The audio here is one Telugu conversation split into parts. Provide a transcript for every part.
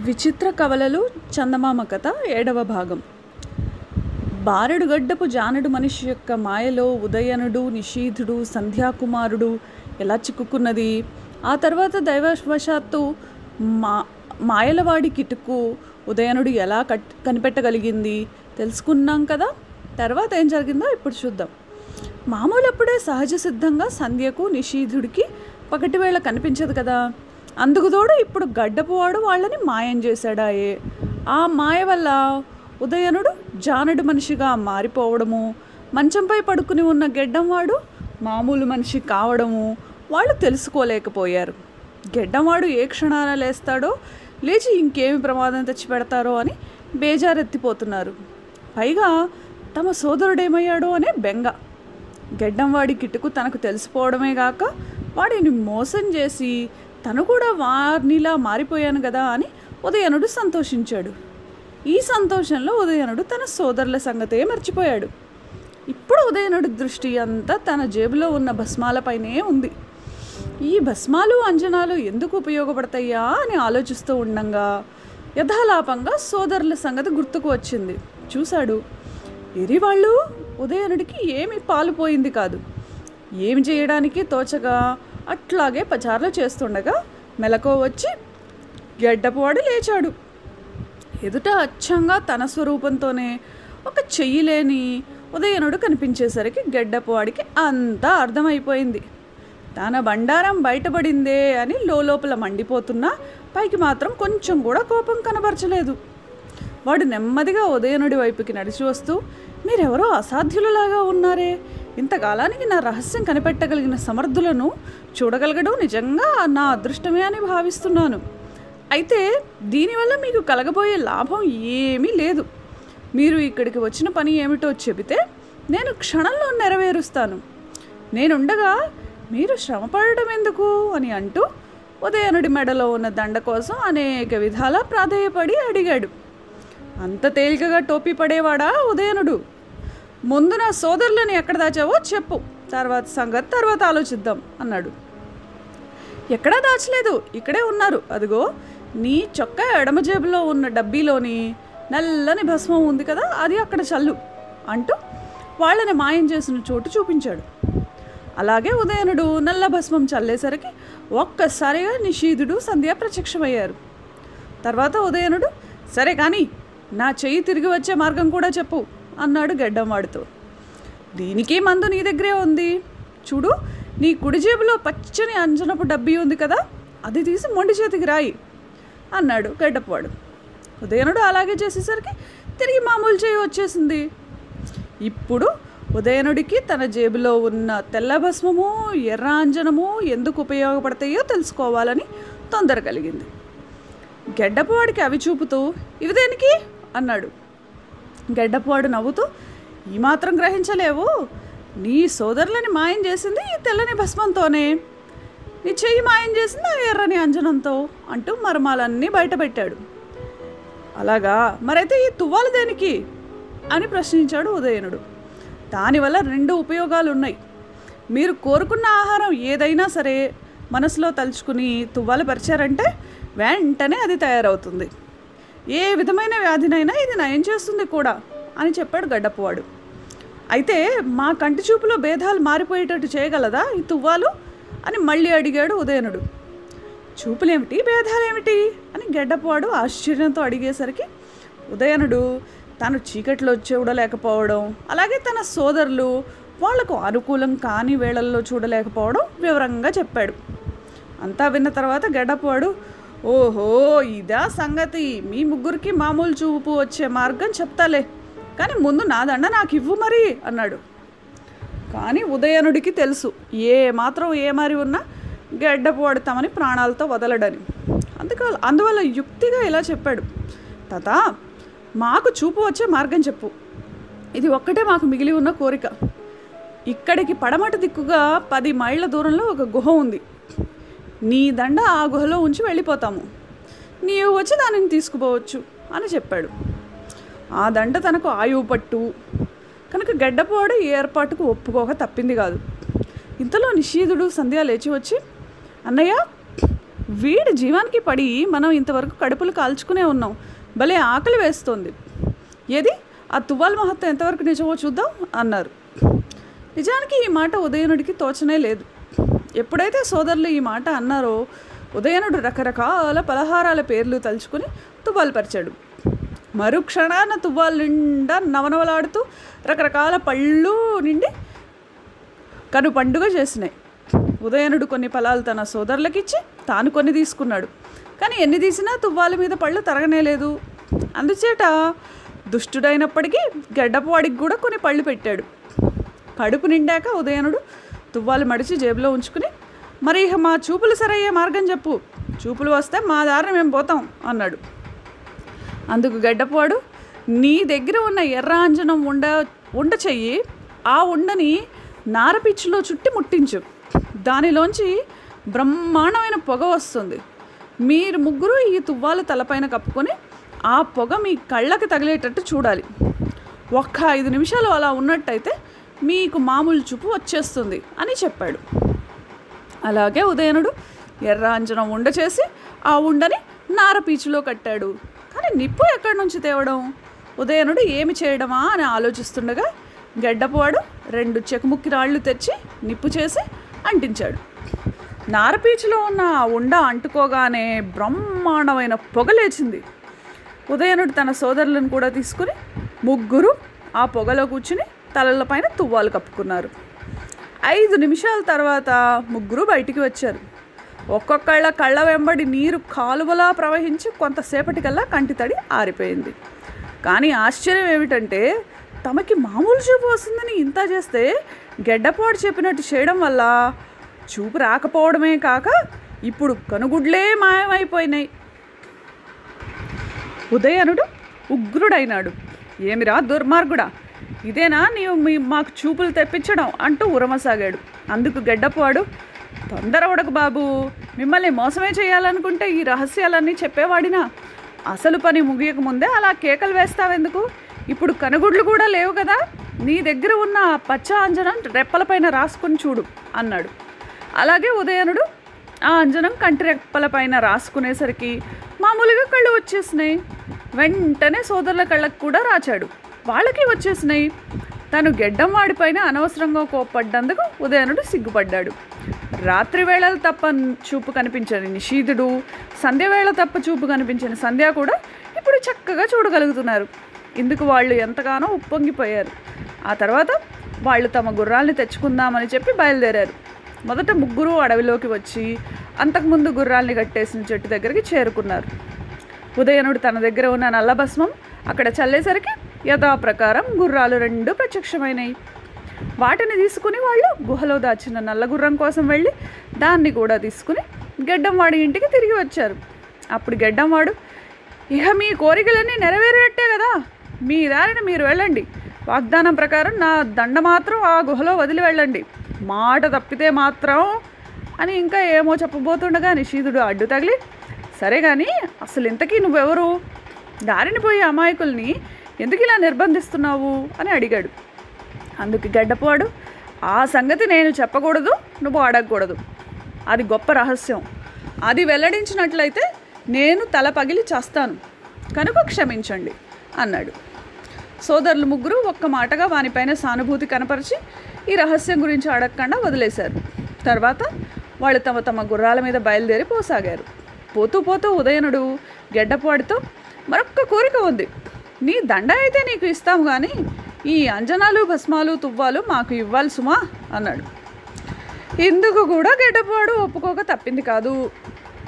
విచిత్ర కవలలు చందమామ కథ 7వ భాగం. బారెడుగడ్డపు జానడు మనిషి యొక్క మాయలో ఉదయనుడు, నిషీధుడు, సంధ్యాకుమారుడు ఎలా చిక్కుకున్నది, ఆ తర్వాత దైవవశాత్తు మాయలవాడి కిటుకు ఉదయనుడు ఎలా కనిపెట్టగలిగింది తెలుసుకున్నాం కదా. తర్వాత ఏం జరిగిందో ఇప్పుడు చూద్దాం. మామూలప్పుడే సహజ సిద్ధంగా సంధ్యకు, నిషీధుడికి పగటివేళ కనిపించదు కదా. అందుకుతోడు ఇప్పుడు గడ్డపువాడు వాళ్ళని మాయం చేశాడాయే. ఆ మాయ వల్ల ఉదయనుడు జానడు మనిషిగా మారిపోవడము, మంచంపై పడుకుని ఉన్న గెడ్డంవాడు మామూలు మనిషి కావడము వాళ్ళు తెలుసుకోలేకపోయారు. గెడ్డంవాడు ఏ క్షణాన లేస్తాడో, లేచి ఇంకేమి ప్రమాదం తెచ్చిపెడతారో అని బేజారెత్తిపోతున్నారు. పైగా తమ సోదరుడేమయ్యాడో అనే బెంగ. గెడ్డంవాడి కిటుకు తనకు తెలిసిపోవడమే గాక వాడిని మోసం చేసి తను కూడా వారినిలా మారిపోయాను కదా అని ఉదయనుడు సంతోషించాడు. ఈ సంతోషంలో ఉదయనుడు తన సోదరుల సంగతే మర్చిపోయాడు. ఇప్పుడు ఉదయనుడి దృష్టి అంతా తన జేబులో ఉన్న భస్మాలపైనే ఉంది. ఈ భస్మాలు, అంజనాలు ఎందుకు ఉపయోగపడతాయా అని ఆలోచిస్తూ ఉండంగా యథాలాపంగా సోదరుల సంగతి గుర్తుకు వచ్చింది. చూశాడు, ఎరివాళ్ళు ఉదయనుడికి ఏమి పాలుపోయింది కాదు. ఏమి చేయడానికి తోచగా అట్లాగే పచారులు చేస్తుండగా మెలకువ వచ్చి గెడ్డపువాడు లేచాడు. ఎదుట అచ్చంగా తన స్వరూపంతోనే ఒక చెయ్యి లేని ఉదయనుడు కనిపించేసరికి గెడ్డపువాడికి అంతా అర్థమైపోయింది. తన బండారం బయటపడిందే అని లోపల మండిపోతున్నా పైకి మాత్రం కొంచెం కూడా కోపం కనబరచలేదు. వాడు నెమ్మదిగా ఉదయనుడి వైపుకి నడిచి వస్తూ, మీరెవరో అసాధ్యులలాగా ఉన్నారే, ఇంతకాలానికి నా రహస్యం కనిపెట్టగలిగిన సమర్థులను చూడగలగడం నిజంగా నా అదృష్టమే అని భావిస్తున్నాను. అయితే దీనివల్ల మీకు కలగబోయే లాభం ఏమీ లేదు. మీరు ఇక్కడికి వచ్చిన పని ఏమిటో చెబితే నేను క్షణంలో నెరవేరుస్తాను. నేనుండగా మీరు శ్రమపడటం ఎందుకు అని అంటూ ఉదయనుడి మెడలో ఉన్న దండ కోసం అనేక విధాలా ప్రాధేయపడి అడిగాడు. అంత తేలికగా టోపీ పడేవాడా ఉదయనుడు? ముందు నా సోదరులను ఎక్కడ దాచావో చెప్పు, తర్వాత సంగతి తర్వాత ఆలోచిద్దాం అన్నాడు. ఎక్కడా దాచలేదు, ఇక్కడే ఉన్నారు. అదిగో నీ చొక్కా ఎడమ జేబులో ఉన్న డబ్బీలోని నల్లని భస్మం ఉంది కదా, అది అక్కడ చల్లు అంటూ వాళ్ళని మాయం చేసిన చోటు చూపించాడు. అలాగే ఉదయనుడు నల్ల భస్మం చల్లేసరికి ఒక్కసారిగా నిషీధుడు, సంధ్య ప్రత్యక్షమయ్యారు. తర్వాత ఉదయనుడు, సరే కానీ నా చెయ్యి తిరిగి వచ్చే మార్గం కూడా చెప్పు అన్నాడు గెడ్డంవాడితో. దీనికి మందు నీ దగ్గరే ఉంది. చూడు, నీ కుడి జేబులో పచ్చని అంజనపు డబ్బీ ఉంది కదా, అది తీసి మొండి చేతికి రాయి అన్నాడు గడ్డపువాడు. ఉదయనుడు అలాగే చేసేసరికి తిరిగి మామూలు చేయి వచ్చేసింది. ఇప్పుడు ఉదయనుడికి తన జేబులో ఉన్న తెల్ల భస్మము, ఎర్ర అంజనము ఎందుకు ఉపయోగపడతాయో తెలుసుకోవాలని తొందర కలిగింది. గెడ్డపువాడికి అవి చూపుతూ, ఇవి దేనికి అన్నాడు. గెడ్డపువాడు నవ్వుతూ, ఈ మాత్రం గ్రహించలేవు, నీ సోదరులని మాయం చేసింది ఈ తెల్లని భస్మంతోనే, నీ చెయ్యి మాయం చేసింది ఆ ఎర్రని అంజనంతో అంటూ మర్మాలన్నీ బయటపెట్టాడు. అలాగా, మరైతే ఈ తువ్వాలు దేనికి అని ప్రశ్నించాడు ఉదయనుడు. దానివల్ల 2 ఉపయోగాలు ఉన్నాయి. మీరు కోరుకున్న ఆహారం ఏదైనా సరే మనసులో తలుచుకుని తువ్వాలు పరిచారంటే వెంటనే అది తయారవుతుంది. ఏ విధమైన వ్యాధినైనా ఇది నయం చేస్తుంది కూడా అని చెప్పాడు గడ్డపువాడు. అయితే మా కంటి చూపులో భేదాలు మారిపోయేటట్టు చేయగలదా ఈ తువ్వాలు అని మళ్ళీ అడిగాడు ఉదయనుడు. చూపులేమిటి, భేదాలేమిటి అని గడ్డపువాడు ఆశ్చర్యంతో అడిగేసరికి ఉదయనుడు తాను చీకట్లో చూడలేకపోవడం, అలాగే తన సోదరులు వాళ్లకు అనుకూలం కాని వేళల్లో చూడలేకపోవడం వివరంగా చెప్పాడు. అంతా విన్న తర్వాత గడ్డపువాడు, ఓహో ఇదా సంగతి, మీ ముగ్గురికి మామూలు చూపు వచ్చే మార్గం చెప్తాలే, కానీ ముందు నా దండ నాకు ఇవ్వు మరి అన్నాడు. కానీ ఉదయనుడికి తెలుసు ఏ మాత్రం ఏ మరి ఉన్నా గెడ్డపువాడు తమని ప్రాణాలతో వదలడని. అందువల్ల యుక్తిగా ఇలా చెప్పాడు, తాత మాకు చూపు వచ్చే మార్గం చెప్పు, ఇది ఒక్కటే మాకు మిగిలి ఉన్న కోరిక. ఇక్కడికి పడమటి దిక్కుగా 10 మైళ్ళ దూరంలో ఒక గుహ ఉంది. నీ దండ ఆ గుహలో ఉంచి వెళ్ళిపోతాము, నీవు వచ్చి దానిని తీసుకుపోవచ్చు అని చెప్పాడు. ఆ దండ తనకు ఆయువు పట్టు కనుక గడ్డపువాడు ఈ ఏర్పాటుకు ఒప్పుకోక తప్పింది కాదు. ఇంతలో నిషీధుడు, సంధ్య లేచి వచ్చి, అన్నయ్య వీడి జీవానికి పడి మనం ఇంతవరకు కడుపులు కాల్చుకునే ఉన్నాం, భలే ఆకలి వేస్తోంది, ఏది ఆ తువ్వాల మహత్వం ఎంతవరకు నిజమో చూద్దాం అన్నారు. నిజానికి ఈ మాట ఉదయనుడికి తోచనే లేదు. ఎప్పుడైతే సోదరులు ఈ మాట అన్నారో ఉదయనుడు రకరకాల పలహారాల పేర్లు తలుచుకుని తువ్వాలు పరిచాడు. మరుక్షణాన తువ్వాలు నిండా నవనవలాడుతూ రకరకాల పళ్ళు నిండి కను పండుగ చేసినాయి. ఉదయనుడు కొన్ని ఫలాలు తన సోదరులకిచ్చి తాను కొన్ని తీసుకున్నాడు. కానీ ఎన్ని తీసినా తువ్వాల మీద పళ్ళు తరగనేలేదు. అందుచేట దుష్టుడైనప్పటికీ గడ్డపవాడికి కూడా కొన్ని పళ్ళు పెట్టాడు. కడుపు నిండాక ఉదయనుడు తువ్వాలు మడిచి జేబులో ఉంచుకుని, మరి ఇక మా చూపులు సరయ్యే మార్గం చెప్పు, చూపులు వస్తే మా దారిని మేము పోతాం అన్నాడు. అందుకు గడ్డపవాడు, నీ దగ్గర ఉన్న ఎర్ర అంజనం ఉండ చెయ్యి, ఆ ఉండని నారపిచ్చిలో చుట్టి ముట్టించు, దానిలోంచి బ్రహ్మాండమైన పొగ వస్తుంది. మీరు ముగ్గురు ఈ తువ్వాల తలపైన కప్పుకొని ఆ పొగ మీ కళ్ళకి తగిలేటట్టు చూడాలి. ఒక్క 5 నిమిషాలు అలా ఉన్నట్టయితే మీకు మామూలు చూపు వచ్చేస్తుంది అని చెప్పాడు. అలాగే ఉదయనుడు ఎర్ర అంజనం ఉండ చేసి ఆ ఉండని నారపీచులో కట్టాడు. కానీ నిప్పు ఎక్కడి నుంచి తేవడం, ఉదయనుడు ఏమి చేయడమా అని ఆలోచిస్తుండగా గడ్డపవాడు 2 చెకుముక్కి రాళ్ళు తెచ్చి నిప్పు చేసి అంటించాడు. నారపీచులో ఉన్న ఆ ఉండ అంటుకోగానే బ్రహ్మాండమైన పొగ లేచింది. ఉదయనుడు తన సోదరులను కూడా తీసుకుని ముగ్గురు ఆ పొగలో కూర్చుని తలలపైన తువ్వాలు కప్పుకున్నారు. 5 నిమిషాల తర్వాత ముగ్గురు బయటికి వచ్చారు. ఒక్కొక్కళ్ళ కళ్ళ వెంబడి నీరు కాలువలా ప్రవహించి కొంతసేపటికల్లా కంటి తడి ఆరిపోయింది. కానీ ఆశ్చర్యం ఏమిటంటే తమకి మామూలు చూపు వస్తుందని ఇంత చేస్తే గెడ్డపాడు చెప్పినట్టు చేయడం వల్ల చూపు రాకపోవడమే కాక ఇప్పుడు కనుగుడ్లే మాయమైపోయినాయి. ఉదయనుడు ఉగ్రుడైనాడు. ఏమిరా దుర్మార్గుడా, ఇదేనా నీవు మాకు చూపులు తెప్పించడం అంటూ ఉరమసాగాడు. అందుకు గెడ్డపాడు, తొందరవడకు బాబు, మిమ్మల్ని మోసమే చేయాలనుకుంటే ఈ రహస్యాలన్నీ చెప్పేవాడినా, అసలు పని ముగియక ముందే అలా కేకలు వేస్తావెందుకు? ఇప్పుడు కనుగుడ్లు కూడా లేవు కదా, నీ దగ్గర ఉన్న పచ్చ అంజనం రెప్పలపైన రాసుకుని చూడు అన్నాడు. అలాగే ఉదయనుడు ఆ అంజనం కంటి రెప్పలపైన రాసుకునేసరికి మామూలుగా కళ్ళు వచ్చేసినాయి. వెంటనే సోదరుల కళ్ళకు కూడా రాచాడు, వాళ్ళకి వచ్చేసినాయి. తను గెడ్డం వాడిపైన అనవసరంగా కోప్పడ్డందుకు ఉదయనుడు సిగ్గుపడ్డాడు. రాత్రి వేళలు తప్ప చూపు కనిపించని నిషీధుడు, సంధ్యవేళ తప్ప చూపు కనిపించని సంధ్య కూడా ఇప్పుడు చక్కగా చూడగలుగుతున్నారు. ఇందుకు వాళ్ళు ఎంతగానో ఉప్పొంగిపోయారు. ఆ తర్వాత వాళ్ళు తమ గుర్రాల్ని తెచ్చుకుందామని చెప్పి బయలుదేరారు. మొదట ముగ్గురు అడవిలోకి వచ్చి అంతకుముందు గుర్రాల్ని కట్టేసిన చెట్టు దగ్గరికి చేరుకున్నారు. ఉదయనుడు తన దగ్గర ఉన్న నల్ల భస్మం అక్కడ చల్లేసరికి యథాప్రకారం గుర్రాలు 2 ప్రత్యక్షమైనాయి. వాటిని తీసుకుని వాళ్ళు గుహలో దాచిన నల్ల గుర్రం కోసం వెళ్ళి దాన్ని కూడా తీసుకుని గెడ్డంవాడి ఇంటికి తిరిగి వచ్చారు. అప్పుడు గెడ్డంవాడు, ఇక మీ కోరికలన్నీ నెరవేరేటట్టే కదా, మీ దారిని మీరు వెళ్ళండి, వాగ్దానం ప్రకారం నా దండ మాత్రం ఆ గుహలో వదిలి వెళ్ళండి, మాట తప్పితే మాత్రం అని ఇంకా ఏమో చెప్పబోతుండగా నిషీధుడు అడ్డు తగిలి, సరే కానీ అసలు ఇంతకీ నువ్వెవరు, దారిని పోయే అమాయకుల్ని ఎందుకు ఇలా నిర్బంధిస్తున్నావు అని అడిగాడు. అందుకు గడ్డపాడు, ఆ సంగతి నేను చెప్పకూడదు, నువ్వు అడగకూడదు, అది గొప్ప రహస్యం, అది వెల్లడించినట్లయితే నేను తల పగిలి చేస్తాను, కనుక క్షమించండి అన్నాడు. సోదరులు ముగ్గురు ఒక్క మాటగా వానిపైన సానుభూతి కనపరిచి ఈ రహస్యం గురించి అడగకుండా వదిలేశారు. తర్వాత వాళ్ళు తమ తమ గుర్రాల మీద బయలుదేరి పోసాగారు. పోతూ పోతూ ఉదయనుడు గెడ్డపాడితో, మరొక్క కోరిక ఉంది, నీ దండ అయితే నీకు ఇస్తాము కానీ ఈ అంజనాలు భస్మాలు తువ్వాలు మాకు ఇవ్వాలి సుమా అన్నాడు. ఇందుకు కూడా గెడ్డపాడు ఒప్పుకోక తప్పింది కాదు.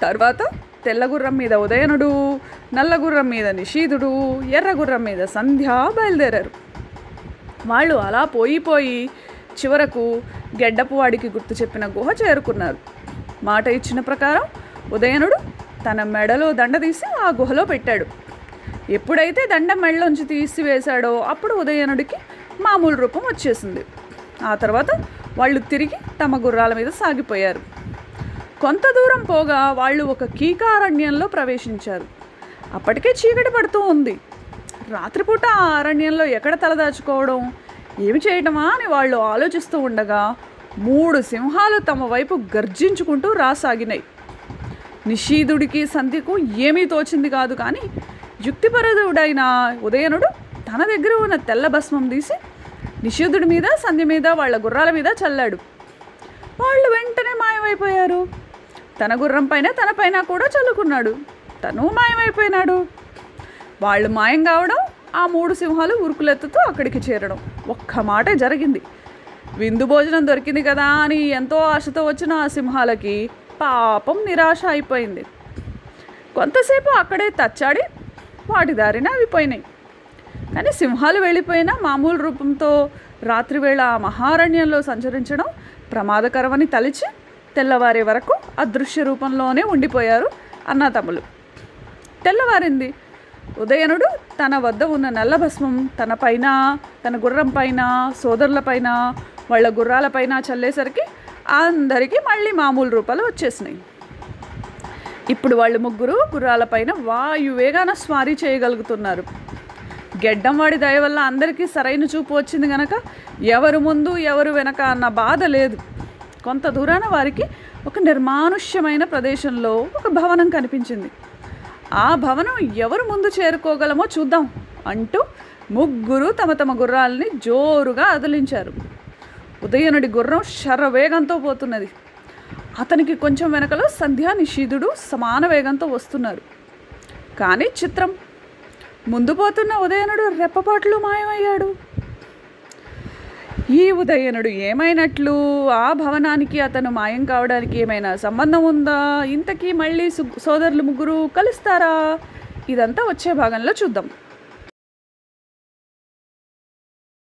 తర్వాత తెల్లగుర్రం మీద ఉదయనుడు, నల్లగుర్రం మీద నిషీధుడు, ఎర్రగుర్రం మీద సంధ్య బయలుదేరారు. వాళ్ళు అలా పోయి చివరకు గెడ్డపువాడికి గుర్తు చెప్పిన గుహ చేరుకున్నారు. మాట ఇచ్చిన ప్రకారం ఉదయనుడు తన మెడలో దండ తీసి ఆ గుహలో పెట్టాడు. ఎప్పుడైతే దండ మెడలోంచి తీసివేశాడో అప్పుడు ఉదయనుడికి మామూలు రూపం వచ్చేసింది. ఆ తర్వాత వాళ్ళు తిరిగి తమ గుర్రాల మీద సాగిపోయారు. కొంత దూరం పోగా వాళ్ళు ఒక కీకారణ్యంలో ప్రవేశించారు. అప్పటికే చీకటి పడుతూ ఉంది. రాత్రిపూట ఆ అరణ్యంలో ఎక్కడ తలదాచుకోవడం, ఏమి చేయటమా అని వాళ్ళు ఆలోచిస్తూ ఉండగా 3 సింహాలు తమ వైపు గర్జించుకుంటూ రాసాగినాయి. నిషీధుడికి సంధ్యకు ఏమీ తోచింది కాదు. కానీ యుక్తిపరుడైన ఉదయనుడు తన దగ్గర ఉన్న తెల్ల భస్మం తీసి నిషీధుడి మీద, సంధ్య మీద, వాళ్ళ గుర్రాల మీద చల్లాడు. వాళ్ళు వెంటనే మాయమైపోయారు. తన గుర్రం పైన, తన పైన కూడా చల్లుకున్నాడు. తను మాయమైపోయినాడు. వాళ్ళు మాయం కావడం, ఆ 3 సింహాలు ఉరుకులెత్తుతూ అక్కడికి చేరడం ఒక్క మాటే జరిగింది. విందు భోజనం దొరికింది కదా అని ఎంతో ఆశతో వచ్చిన ఆ సింహాలకి పాపం నిరాశ అయిపోయింది. కొంతసేపు అక్కడే తచ్చాడి వాటి దారిన అవి పోయినాయి. కానీ సింహాలు వెళ్ళిపోయినా మామూలు రూపంతో రాత్రివేళ ఆ మహారణ్యంలో సంచరించడం ప్రమాదకరమని తలిచి తెల్లవారే వరకు అదృశ్య రూపంలోనే ఉండిపోయారు అన్నతమ్ములు. తెల్లవారింది. ఉదయనుడు తన వద్ద ఉన్న నల్ల భస్మం తన పైన, తన గుర్రం పైన, సోదరుల పైన, వాళ్ళ గుర్రాల పైన చల్లేసరికి అందరికీ మళ్ళీ మామూలు రూపాలు వచ్చేసినాయి. ఇప్పుడు వాళ్ళు ముగ్గురు గుర్రాలపైన వాయువేగాన స్వారీ చేయగలుగుతున్నారు. గెడ్డం వాడి దయ వల్ల అందరికీ సరైన చూపు వచ్చింది గనక ఎవరు ముందు ఎవరు వెనక అన్న బాధ లేదు. కొంత దూరాన వారికి ఒక నిర్మానుష్యమైన ప్రదేశంలో ఒక భవనం కనిపించింది. ఆ భవనం ఎవరు ముందు చేరుకోగలమో చూద్దాం అంటూ ముగ్గురు తమ తమ గుర్రాలని జోరుగా అదిలించారు. ఉదయనుడి గుర్రం శరవేగంతో పోతున్నది. అతనికి కొంచెం వెనకలో సంధ్య, నిషీధుడు సమాన వేగంతో వస్తున్నారు. కానీ చిత్రం, ముందు పోతున్న ఉదయనుడు రెప్పపాట్లు మాయమయ్యాడు. ఈ ఉదయనుడు ఏమైనట్లు? ఆ భవనానికి అతను మాయం కావడానికి ఏమైనా సంబంధం ఉందా? ఇంతకీ మళ్ళీ సోదరులు ముగ్గురు కలుస్తారా? ఇదంతా వచ్చే భాగంలో చూద్దాం.